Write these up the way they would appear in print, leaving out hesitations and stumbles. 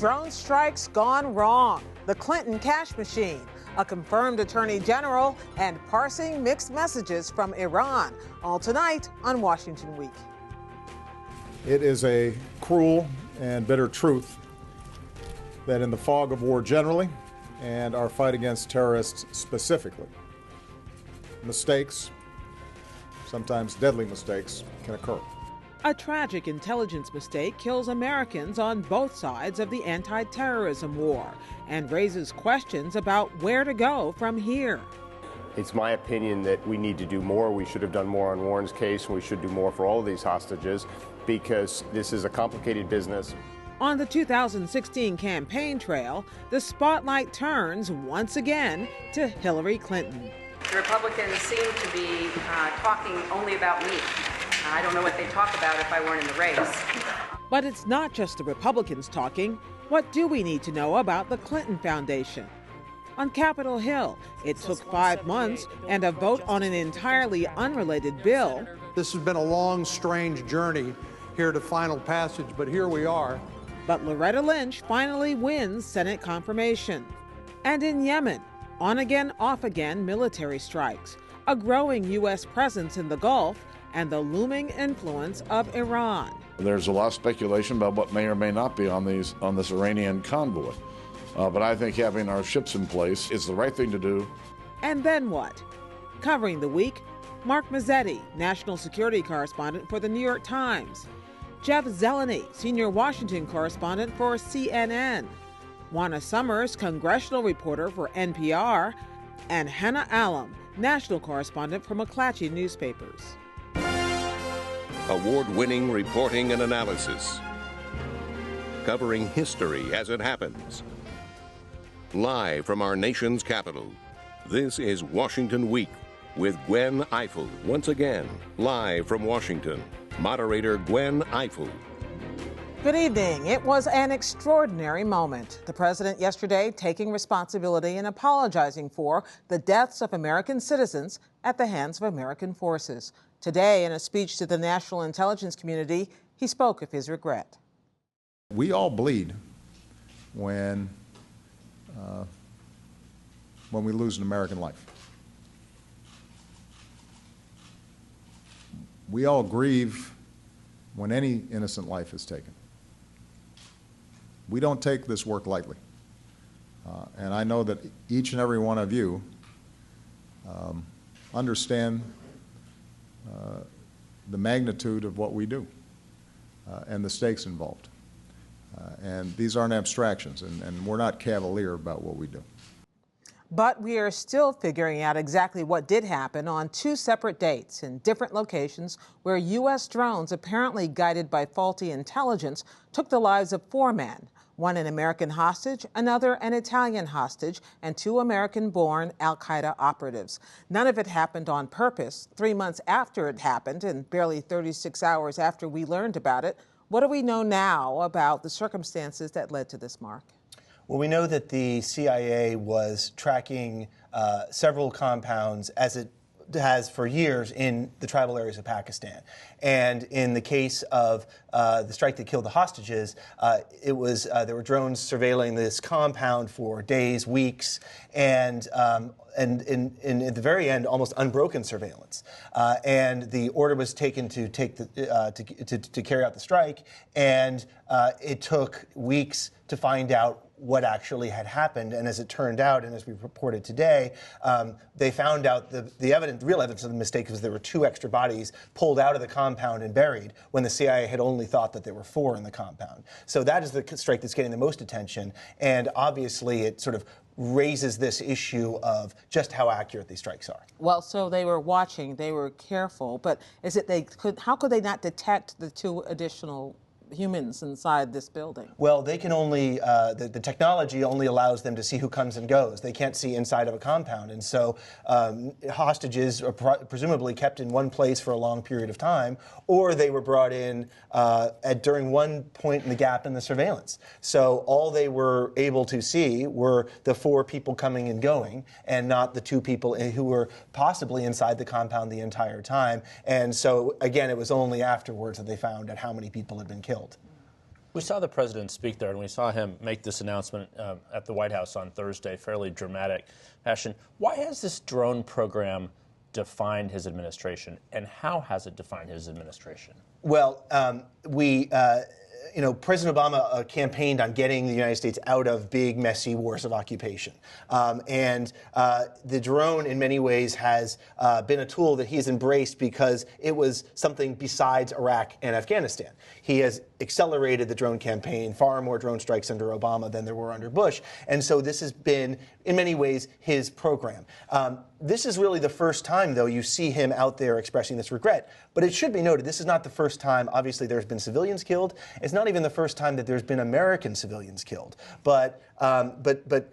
Drone strikes gone wrong, the Clinton cash machine, a confirmed attorney general, and parsing mixed messages from Iran. All tonight on Washington Week. It is a cruel and bitter truth that in the fog of war generally, and our fight against terrorists specifically, mistakes, sometimes deadly mistakes, can occur. A tragic intelligence mistake kills Americans on both sides of the anti-terrorism war and raises questions about where to go from here. It's my opinion that we need to do more. We should have done more on Warren's case, and we should do more for all of these hostages because this is a complicated business. On the 2016 campaign trail, the spotlight turns once again to Hillary Clinton. The Republicans seem to be talking only about me. I don't know what they'd talk about if I weren't in the race. But it's not just the Republicans talking. What do we need to know about the Clinton Foundation? On Capitol Hill, it took 5 months and a vote on an entirely unrelated bill. This has been a long, strange journey here to final passage, but here we are. But Loretta Lynch finally wins Senate confirmation. And in Yemen, on-again, off-again military strikes, a growing U.S. presence in the Gulf, and the looming influence of Iran. There's a lot of speculation about what may or may not be on this Iranian convoy. But I think having our ships in place is the right thing to do. And then what? Covering the week, Mark Mazzetti, national security correspondent for the New York Times. Jeff Zeleny, senior Washington correspondent for CNN. Juana Summers, congressional reporter for NPR. And Hannah Allam, national correspondent for McClatchy newspapers. Award-winning reporting and analysis, covering history as it happens. Live from our nation's capital, this is Washington Week with Gwen Ifill. Once again, live from Washington, moderator Gwen Ifill. Good evening. It was an extraordinary moment. The president yesterday taking responsibility and apologizing for the deaths of American citizens at the hands of American forces. Today, in a speech to the national intelligence community, he spoke of his regret. We all bleed when we lose an American life. We all grieve when any innocent life is taken. We don't take this work lightly. And I know that each and every one of you understand the magnitude of what we do and the stakes involved. And these aren't abstractions, and we're not cavalier about what we do. But we are still figuring out exactly what did happen on 2 separate dates in different locations where U.S. drones, apparently guided by faulty intelligence, took the lives of 4 men. One an American hostage, another an Italian hostage, and 2 American-born al-Qaeda operatives. None of it happened on purpose. 3 months after it happened, and barely 36 hours after we learned about it, what do we know now about the circumstances that led to this, Mark? Well, we know that the CIA was tracking several compounds, as it has for years, in the tribal areas of Pakistan. And in the case of the strike that killed the hostages, there were drones surveilling this compound for days, weeks, and at the very end, almost unbroken surveillance. And the order was taken to carry out the strike, and it took weeks to find out what actually had happened. And as it turned out, and as we reported today, they found out the real evidence of the mistake was there were 2 extra bodies pulled out of the compound and buried when the CIA had only thought that there were 4 in the compound. So that is the strike that's getting the most attention. And obviously it sort of raises this issue of just how accurate these strikes are. Well, so they were watching, they were careful, but how could they not detect the 2 additional humans inside this building? Well, they can only, the technology only allows them to see who comes and goes. They can't see inside of a compound. And so hostages are presumably kept in one place for a long period of time, or they were brought in during one point in the gap in the surveillance. So all they were able to see were the 4 people coming and going, and not the 2 people who were possibly inside the compound the entire time. And so, again, it was only afterwards that they found out how many people had been killed. We saw the president speak there, and we saw him make this announcement at the White House on Thursday, fairly dramatic fashion. Why has this drone program defined his administration, and how has it defined his administration? Well, President Obama campaigned on getting the United States out of big, messy wars of occupation. And the drone, in many ways, has been a tool that he's embraced because it was something besides Iraq and Afghanistan. He has accelerated the drone campaign, far more drone strikes under Obama than there were under Bush. And so this has been, in many ways, his program. This is really the first time, though, you see him out there expressing this regret. But it should be noted, this is not the first time. Obviously, there's been civilians killed. It's not even the first time that there's been American civilians killed. But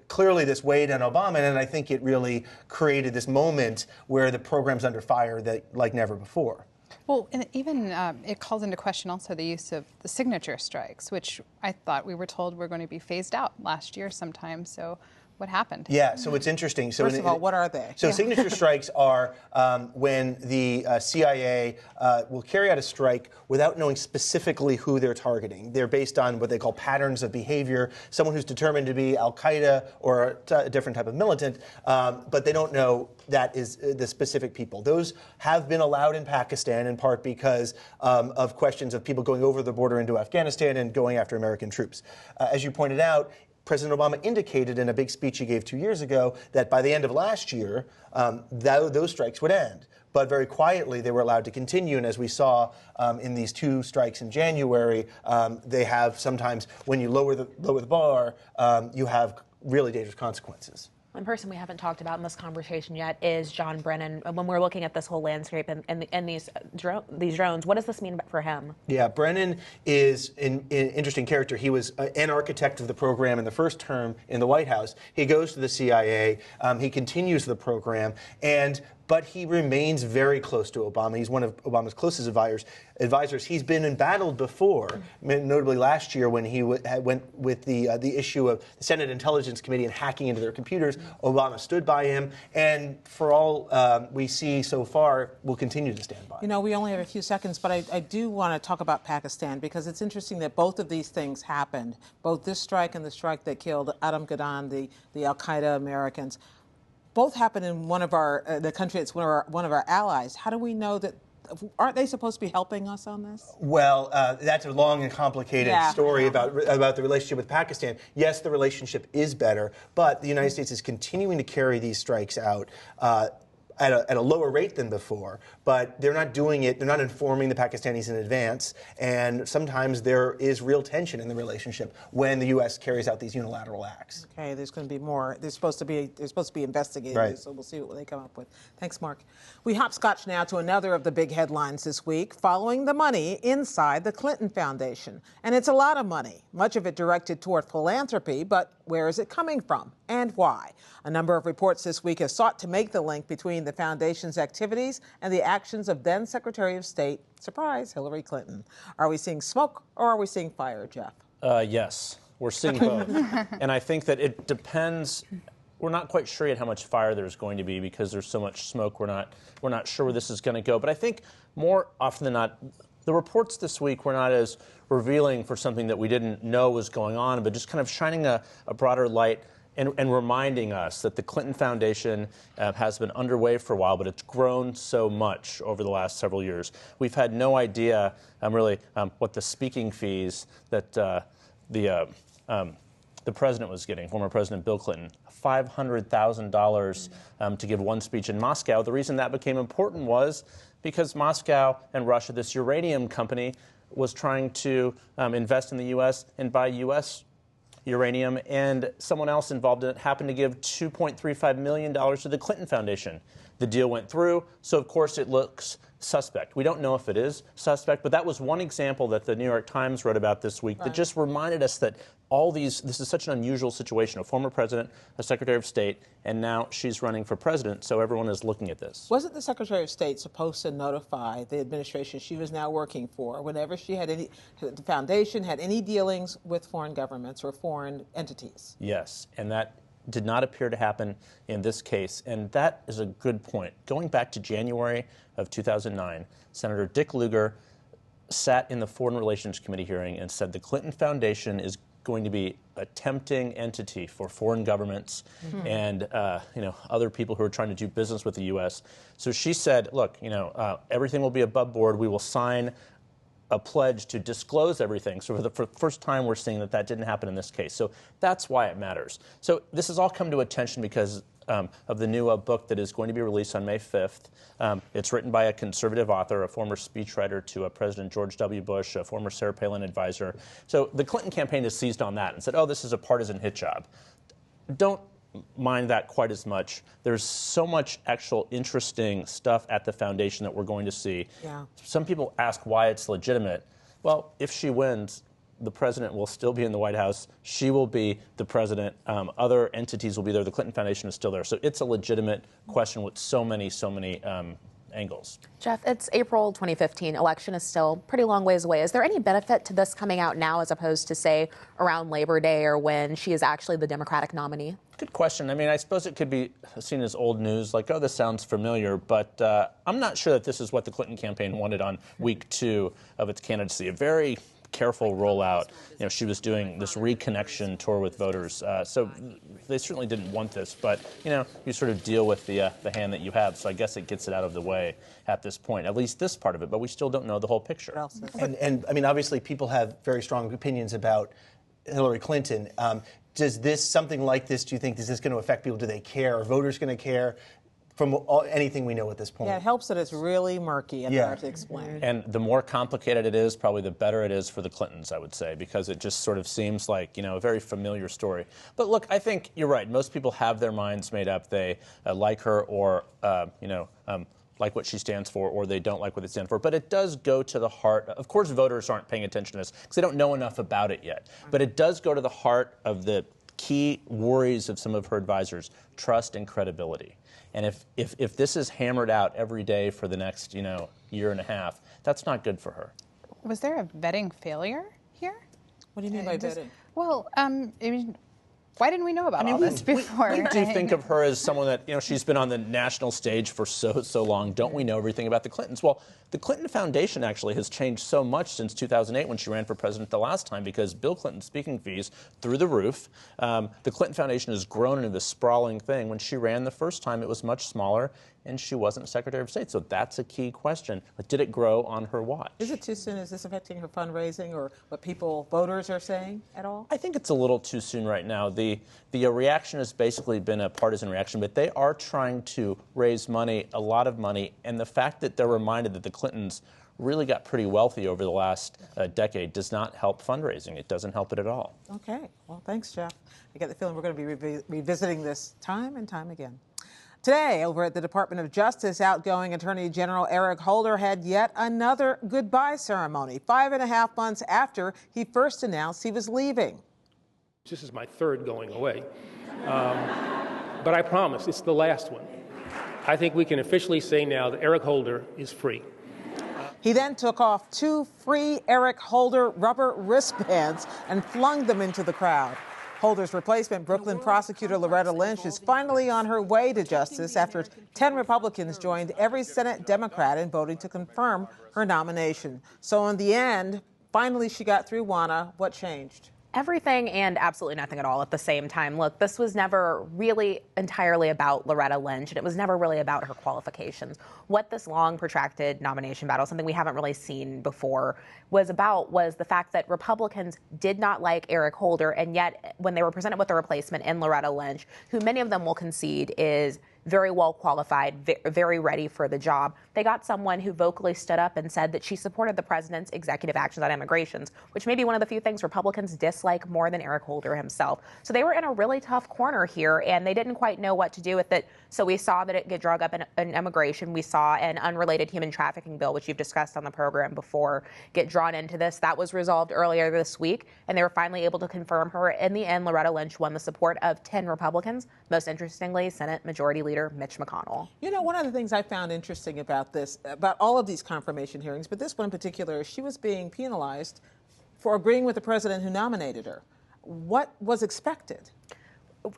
clearly this weighed on Obama, and I think it really created this moment where the program's under fire like never before. Well, and even it calls into question also the use of the signature strikes, which I thought we were told were going to be phased out last year sometime. So what happened? Yeah, so it's interesting. So First of all, what are they? So signature strikes are when the CIA will carry out a strike without knowing specifically who they're targeting. They're based on what they call patterns of behavior, someone who's determined to be Al-Qaeda or a different type of militant, but they don't know that is the specific people. Those have been allowed in Pakistan in part because of questions of people going over the border into Afghanistan and going after American troops. As you pointed out, President Obama indicated in a big speech he gave 2 years ago that by the end of last year, those strikes would end. But very quietly, they were allowed to continue. And as we saw in these 2 strikes in January, they have sometimes, when you lower the bar, you have really dangerous consequences. One person we haven't talked about in this conversation yet is John Brennan. When we're looking at this whole landscape and these drones, what does this mean for him? Yeah, Brennan is an interesting character. He was an architect of the program in the first term in the White House. He goes to the CIA. He continues the program, but he remains very close to Obama. He's one of Obama's closest advisors. He's been embattled before, notably last year when he went with the issue of the Senate Intelligence Committee and hacking into their computers. Obama stood by him, and for all we see so far, will continue to stand by. You know, we only have a few seconds, but I do want to talk about Pakistan because it's interesting that both of these things happened, both this strike and the strike that killed Adam Gadhan, the Al-Qaeda Americans. Both happened in the country that's one of our allies. How do we know that? Aren't they supposed to be helping us on this? Well, that's a long and complicated story about the relationship with Pakistan. Yes, the relationship is better, but the United States is continuing to carry these strikes out at a lower rate than before, but they're not doing it, they're not informing the Pakistanis in advance, and sometimes there is real tension in the relationship when the U.S. carries out these unilateral acts. Okay, there's going to be more. They're supposed to be investigating this, so we'll see what they come up with. Thanks, Mark. We hopscotch now to another of the big headlines this week, following the money inside the Clinton Foundation. And it's a lot of money, much of it directed toward philanthropy, but where is it coming from and why? A number of reports this week have sought to make the link between the foundation's activities and the actions of then Secretary of State, surprise, Hillary Clinton. Are we seeing smoke or are we seing fire, Jeff? Yes, we're seeing both. And I think that it depends. We're not quite sure yet how much fire there's going to be because there's so much smoke. We're not sure where this is going to go. But I think more often than not, the reports this week were not as revealing for something that we didn't know was going on, but just kind of shining a broader light and reminding us that the Clinton Foundation has been underway for a while, but it's grown so much over the last several years. We've had no idea really what the speaking fees that the president was getting, former President Bill Clinton, $500,000 to give one speech in Moscow. The reason that became important was because Moscow and Russia, this uranium company, was trying to invest in the U.S. and buy U.S. uranium, and someone else involved in it happened to give $2.35 million to the Clinton Foundation. The deal went through, so of course it looks suspect. We don't know if it is suspect, but that was one example that the New York Times wrote about this week that just reminded us that this is such an unusual situation. A former president, a Secretary of State, and now she's running for president, so everyone is looking at this. Wasn't the Secretary of State supposed to notify the administration she was now working for whenever the foundation had any dealings with foreign governments or foreign entities? Yes, and that did not appear to happen in this case, and that is a good point. Going back to January of 2009, Senator Dick Lugar sat in the Foreign Relations Committee hearing and said the Clinton Foundation is going to be a tempting entity for foreign governments and other people who are trying to do business with the U.S. So she said, look, everything will be above board. We will sign a pledge to disclose everything. So for the first time, we're seeing that didn't happen in this case. So that's why it matters. So this has all come to attention because of the new book that is going to be released on May 5th. It's written by a conservative author, a former speechwriter to President George W. Bush, a former Sarah Palin advisor. So the Clinton campaign has seized on that and said, oh, this is a partisan hit job. Don't mind that quite as much. There's so much actual interesting stuff at the foundation that we're going to see. Yeah. Some people ask why it's legitimate. Well, if she wins, the president will still be in the White House. She will be the president. Other entities will be there. The Clinton Foundation is still there. So it's a legitimate question with so many angles. Jeff, it's April 2015. Election is still pretty long ways away. Is there any benefit to this coming out now as opposed to, say, around Labor Day or when she is actually the Democratic nominee? Good question. I mean, I suppose it could be seen as old news, like, oh, this sounds familiar, but I'm not sure that this is what the Clinton campaign wanted on week 2 of its candidacy. A very careful rollout. She was doing this reconnection tour with voters. So they certainly didn't want this, but, you sort of deal with the hand that you have. So I guess it gets it out of the way at this point, at least this part of it, but we still don't know the whole picture. And I mean, obviously, people have very strong opinions about Hillary Clinton. Does something like this, do you think, is this going to affect people? Do they care? Are voters going to care? From anything we know at this point. Yeah, it helps that it's really murky and hard to explain. And the more complicated it is, probably the better it is for the Clintons, I would say, because it just sort of seems like, a very familiar story. But look, I think you're right. Most people have their minds made up. They like her or, like what she stands for, or they don't like what it stands for. But it does go to the heart. Of course, voters aren't paying attention to this because they don't know enough about it yet. But it does go to the heart of the key worries of some of her advisors, trust and credibility. And if this is hammered out every day for the next, year and a half, that's not good for her. Was there a vetting failure here? What do you mean by vetting? Well, why didn't we know about all this before? We do think of her as someone that, she's been on the national stage for so long. Don't we know everything about the Clintons? Well, the Clinton Foundation actually has changed so much since 2008 when she ran for president the last time because Bill Clinton's speaking fees through the roof. The Clinton Foundation has grown into this sprawling thing. When she ran the first time, it was much smaller, and she wasn't Secretary of State. So that's a key question. But did it grow on her watch? Is it too soon? Is this affecting her fundraising or what voters are saying at all? I think it's a little too soon right now. The reaction has basically been a partisan reaction, but they are trying to raise money, a lot of money, and the fact that they're reminded that the Clintons really got pretty wealthy over the last decade does not help fundraising. It doesn't help it at all. Okay. Well, thanks, Jeff. I get the feeling we're going to be revisiting this time and time again. Today, over at the Department of Justice, outgoing Attorney General Eric Holder had yet another goodbye ceremony, 5.5 months after he first announced he was leaving. This is my third going away, but I promise it's the last one. I think we can officially say now that Eric Holder is free. He then took off 2 free Eric Holder rubber wristbands and flung them into the crowd. Holder's replacement, Brooklyn prosecutor Loretta Lynch, is finally on her way to justice after 10 Republicans joined every Senate Democrat in voting to confirm her nomination. So in the end, finally she got through. Juana, what changed? Everything and absolutely nothing at all at the same time. Look, this was never really entirely about Loretta Lynch, and it was never really about her qualifications. What this long, protracted nomination battle, something we haven't really seen before, was about was the fact that Republicans did not like Eric Holder, and yet when they were presented with a replacement in Loretta Lynch, who many of them will concede is very well qualified, very ready for the job, they got someone who vocally stood up and said that she supported the president's executive actions on immigrations, which may be one of the few things Republicans dislike more than Eric Holder himself. So they were in a really tough corner here, and they didn't quite know what to do with it. So we saw that it get drug up in immigration. We saw an unrelated human trafficking bill, which you've discussed on the program before, get drawn into this. That was resolved earlier this week, and they were finally able to confirm her. In the end, Loretta Lynch won the support of 10 Republicans, most interestingly, Senate Majority Leader Mitch McConnell. You know, one of the things I found interesting about this, about all of these confirmation hearings, but this one in particular, she was being penalized for agreeing with the president who nominated her. What was expected?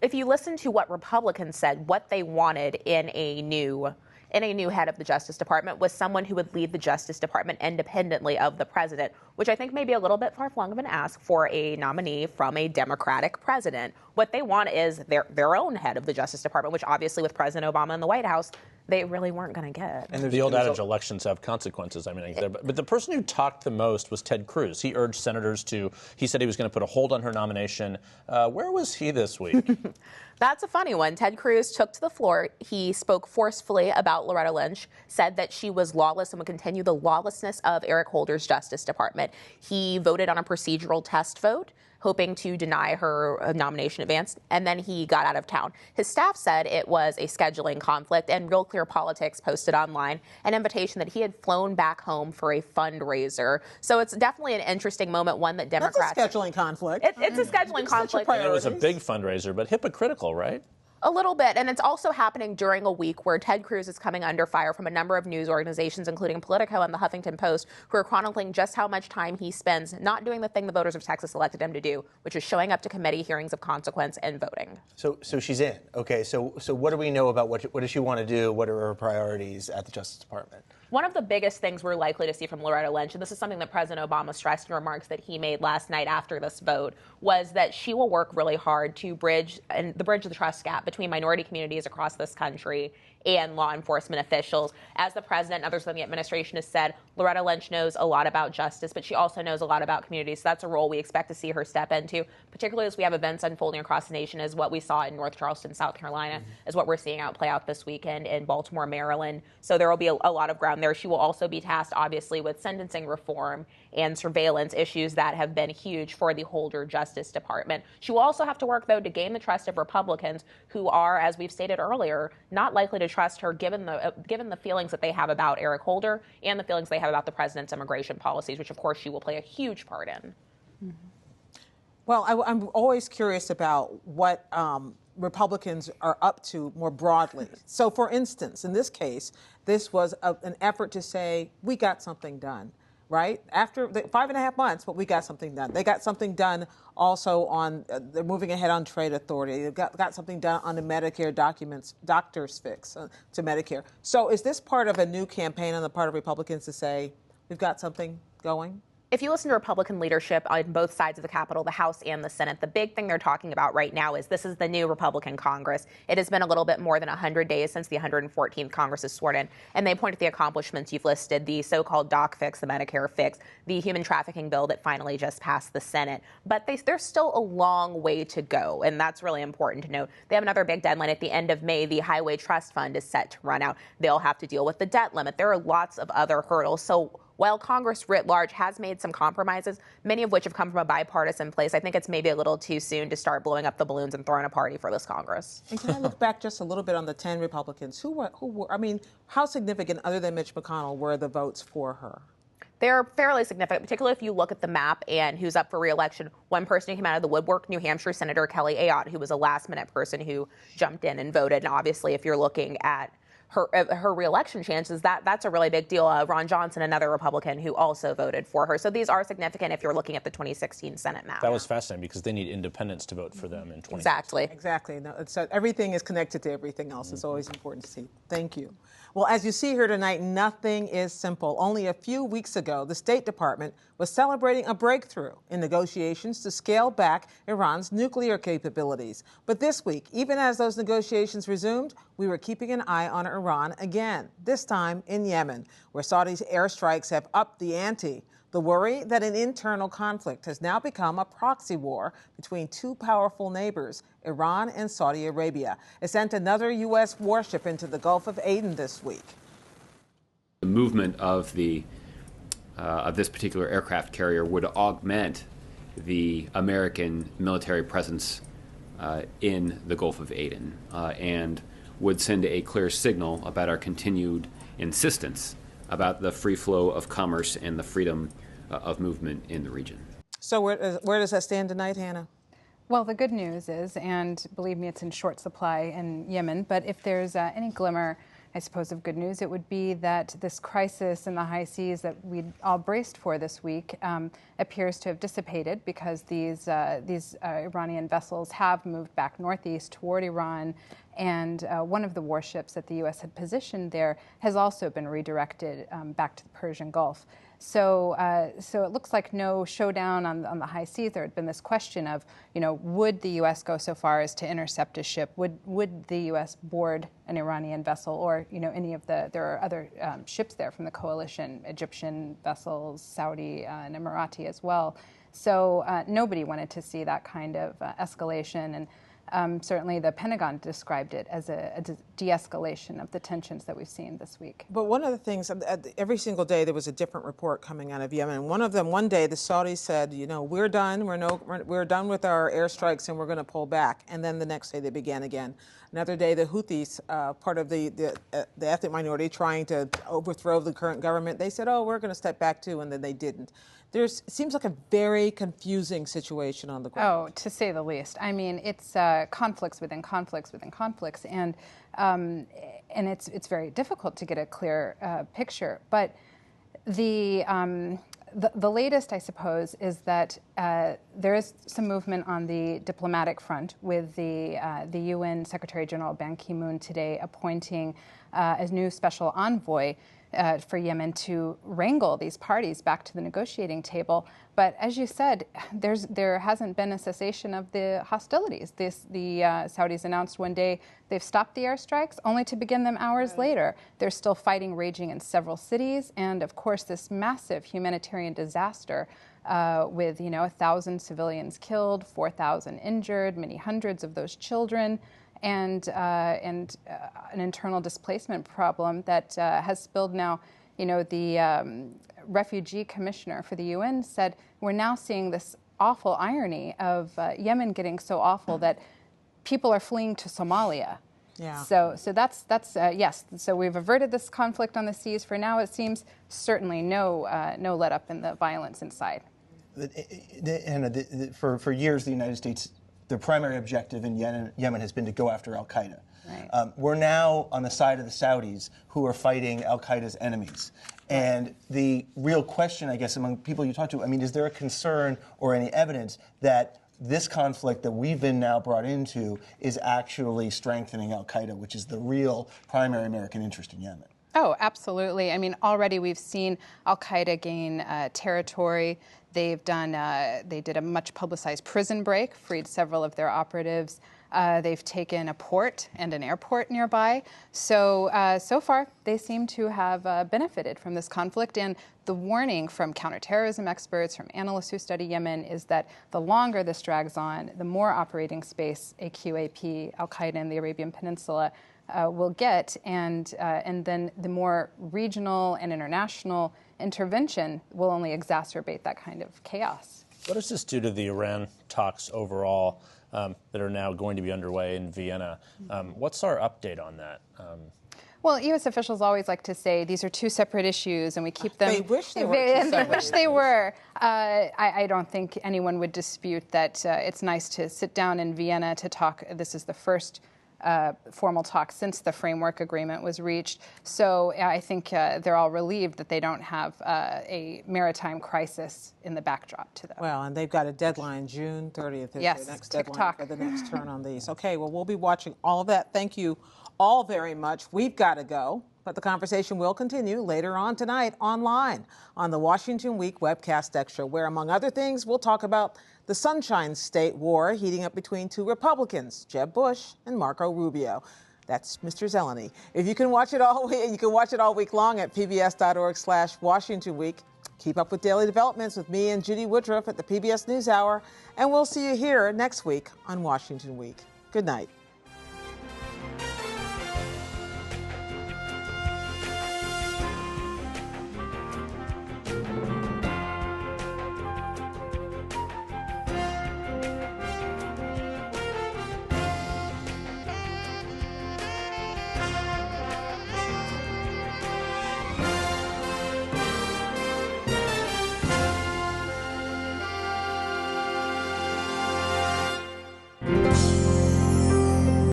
If you listen to what Republicans said, what they wanted in a new in a new head of the Justice Department was someone who would lead the Justice Department independently of the president, which I think may be a little bit far-flung of an ask for a nominee from a Democratic president. What they want is their own head of the Justice Department, which obviously with President Obama in the White House, they really weren't going to get. And the old adage, elections have consequences. I mean, but the person who talked the most was Ted Cruz. He urged senators he said he was going to put a hold on her nomination. Where was he this week? That's a funny one. Ted Cruz took to the floor. He spoke forcefully about Loretta Lynch, said that she was lawless and would continue the lawlessness of Eric Holder's Justice Department. He voted on a procedural test vote, hoping to deny her nomination advance, and then he got out of town. His staff said it was a scheduling conflict, and Real Clear Politics posted online an invitation that he had flown back home for a fundraiser. So it's definitely an interesting moment, one that Democrats... That's a scheduling conflict. It's a scheduling conflict. And it was a big fundraiser, but hypocritical, right? A little bit, and it's also happening during a week where Ted Cruz is coming under fire from a number of news organizations, including Politico and the Huffington Post, who are chronicling just how much time he spends not doing the thing the voters of Texas elected him to do, which is showing up to committee hearings of consequence and voting. So she's in. Okay, so what do we know about what does she want to do? What are her priorities at the Justice Department? One of the biggest things we're likely to see from Loretta Lynch, and this is something that President Obama stressed in remarks that he made last night after this vote, was that she will work really hard to bridge the trust gap between minority communities across this country and law enforcement officials. As the president and others in the administration has said, Loretta Lynch knows a lot about justice, but she also knows a lot about communities. So that's a role we expect to see her step into, particularly as we have events unfolding across the nation, as what we saw in North Charleston, South Carolina, is what we're seeing play out this weekend in Baltimore, Maryland. So there will be a lot of ground there. She will also be tasked, obviously, with sentencing reform and surveillance issues that have been huge for the Holder Justice Department. She will also have to work, though, to gain the trust of Republicans who are, as we've stated earlier, not likely to trust her given the feelings that they have about Eric Holder and the feelings they have about the president's immigration policies, which, of course, she will play a huge part in. Mm-hmm. Well, I'm always curious about what Republicans are up to more broadly. So, for instance, in this case, this was an effort to say, we got something done. Right? After 5.5 months, but we got something done. They got something done also on, they're moving ahead on trade authority. They've got something done on the Medicare doctor's fix to Medicare. So is this part of a new campaign on the part of Republicans to say, we've got something going? If you listen to Republican leadership on both sides of the Capitol, the House and the Senate, the big thing they're talking about right now is this is the new Republican Congress. It has been a little bit more than 100 days since the 114th Congress is sworn in, and they point to the accomplishments you've listed, the so-called doc fix, the Medicare fix, the human trafficking bill that finally just passed the Senate. But there's still a long way to go, and that's really important to note. They have another big deadline at the end of May. The Highway Trust Fund is set to run out. They'll have to deal with the debt limit. There are lots of other hurdles. So while Congress writ large has made some compromises, many of which have come from a bipartisan place, I think it's maybe a little too soon to start blowing up the balloons and throwing a party for this Congress. And can I look back just a little bit on the 10 Republicans? Who were, I mean, how significant, other than Mitch McConnell, were the votes for her? They're fairly significant, particularly if you look at the map and who's up for re-election. One person who came out of the woodwork, New Hampshire Senator Kelly Ayotte, who was a last-minute person who jumped in and voted. And obviously, if you're looking at her re-election chances, that's a really big deal. Ron Johnson, another Republican who also voted for her. So these are significant if you're looking at the 2016 Senate map. That was fascinating because they need independents to vote for them in 2016. Exactly. No, everything is connected to everything else. It's always important to see. Thank you. Well, as you see here tonight, nothing is simple. Only a few weeks ago, the State Department was celebrating a breakthrough in negotiations to scale back Iran's nuclear capabilities. But this week, even as those negotiations resumed, we were keeping an eye on Iran again, this time in Yemen, where Saudi's airstrikes have upped the ante. The worry that an internal conflict has now become a proxy war between two powerful neighbors, Iran and Saudi Arabia. It sent another U.S. warship into the Gulf of Aden this week. The movement of this particular aircraft carrier would augment the American military presence in the Gulf of Aden and would send a clear signal about our continued insistence about the free flow of commerce and the freedom of movement in the region. So where does that stand tonight, Hannah? Well, the good news is, and believe me, it's in short supply in Yemen, but if there's any glimmer, I suppose, of good news, it would be that this crisis in the high seas that we all braced for this week appears to have dissipated because these Iranian vessels have moved back northeast toward Iran. And one of the warships that the U.S. had positioned there has also been redirected back to the Persian Gulf. So it looks like no showdown on the high seas. There had been this question of, would the U.S. go so far as to intercept a ship? Would the U.S. board an Iranian vessel, or any of there are other ships there from the coalition, Egyptian vessels, Saudi and Emirati as well. So nobody wanted to see that kind of escalation, and certainly the Pentagon described it as a de-escalation of the tensions that we've seen this week. But one of the things, every single day there was a different report coming out of Yemen. One of them, one day the Saudis said, we're done, we're done with our airstrikes and we're going to pull back. And then the next day they began again. Another day the Houthis, part of the ethnic minority trying to overthrow the current government, they said, oh, we're going to step back too, and then they didn't. It seems like a very confusing situation on the ground. Oh, to say the least. I mean, it's conflicts within conflicts within conflicts, and it's very difficult to get a clear picture. But the latest, I suppose, is that there is some movement on the diplomatic front, with the UN Secretary General Ban Ki-moon today appointing a new special envoy for Yemen to wrangle these parties back to the negotiating table. But as you said, there hasn't been a cessation of the hostilities. The Saudis announced one day they've stopped the airstrikes, only to begin them hours later. There's still fighting raging in several cities, and of course this massive humanitarian disaster with 1,000 civilians killed, 4,000 injured, many hundreds of those children, and an internal displacement problem that has spilled now. The refugee commissioner for the UN said we're now seeing this awful irony of Yemen getting so awful that people are fleeing to Somalia. Yeah. So that's yes. So we've averted this conflict on the seas for now. It seems certainly no let up in the violence inside. And for years, the United States, their primary objective in Yemen has been to go after al-Qaeda. Right. We're now on the side of the Saudis, who are fighting al-Qaeda's enemies. And the real question, I guess, among people you talk to, is there a concern or any evidence that this conflict that we've been now brought into is actually strengthening al-Qaeda, which is the real primary American interest in Yemen? Oh, absolutely. Already we've seen al-Qaeda gain territory. They did a much publicized prison break, freed several of their operatives. They've taken a port and an airport nearby. So far, they seem to have benefited from this conflict. And the warning from counterterrorism experts, from analysts who study Yemen, is that the longer this drags on, the more operating space AQAP, al-Qaeda in the Arabian Peninsula, will get, and then the more regional and international intervention will only exacerbate that kind of chaos. What does this do to the Iran talks overall that are now going to be underway in Vienna? What's our update on that? Well, U.S. officials always like to say these are two separate issues, and we keep them. They wish they were. They wish they were. I don't think anyone would dispute that it's nice to sit down in Vienna to talk. This is the first formal talk since the framework agreement was reached. So I think they're all relieved that they don't have a maritime crisis in the backdrop to them. Well, and they've got a deadline, June 30th is yes, the next TikTok. deadline for the next turn on these. Okay, well, we'll be watching all of that. Thank you all very much. We've got to go, but the conversation will continue later on tonight online on the Washington Week Webcast Extra, where, among other things, we'll talk about the Sunshine State war heating up between two Republicans, Jeb Bush and Marco Rubio. That's Mr. Zeleny. If you can watch it all, you can watch it all week long at pbs.org/Washington Week. Keep up with daily developments with me and Judy Woodruff at the PBS NewsHour, and we'll see you here next week on Washington Week. Good night.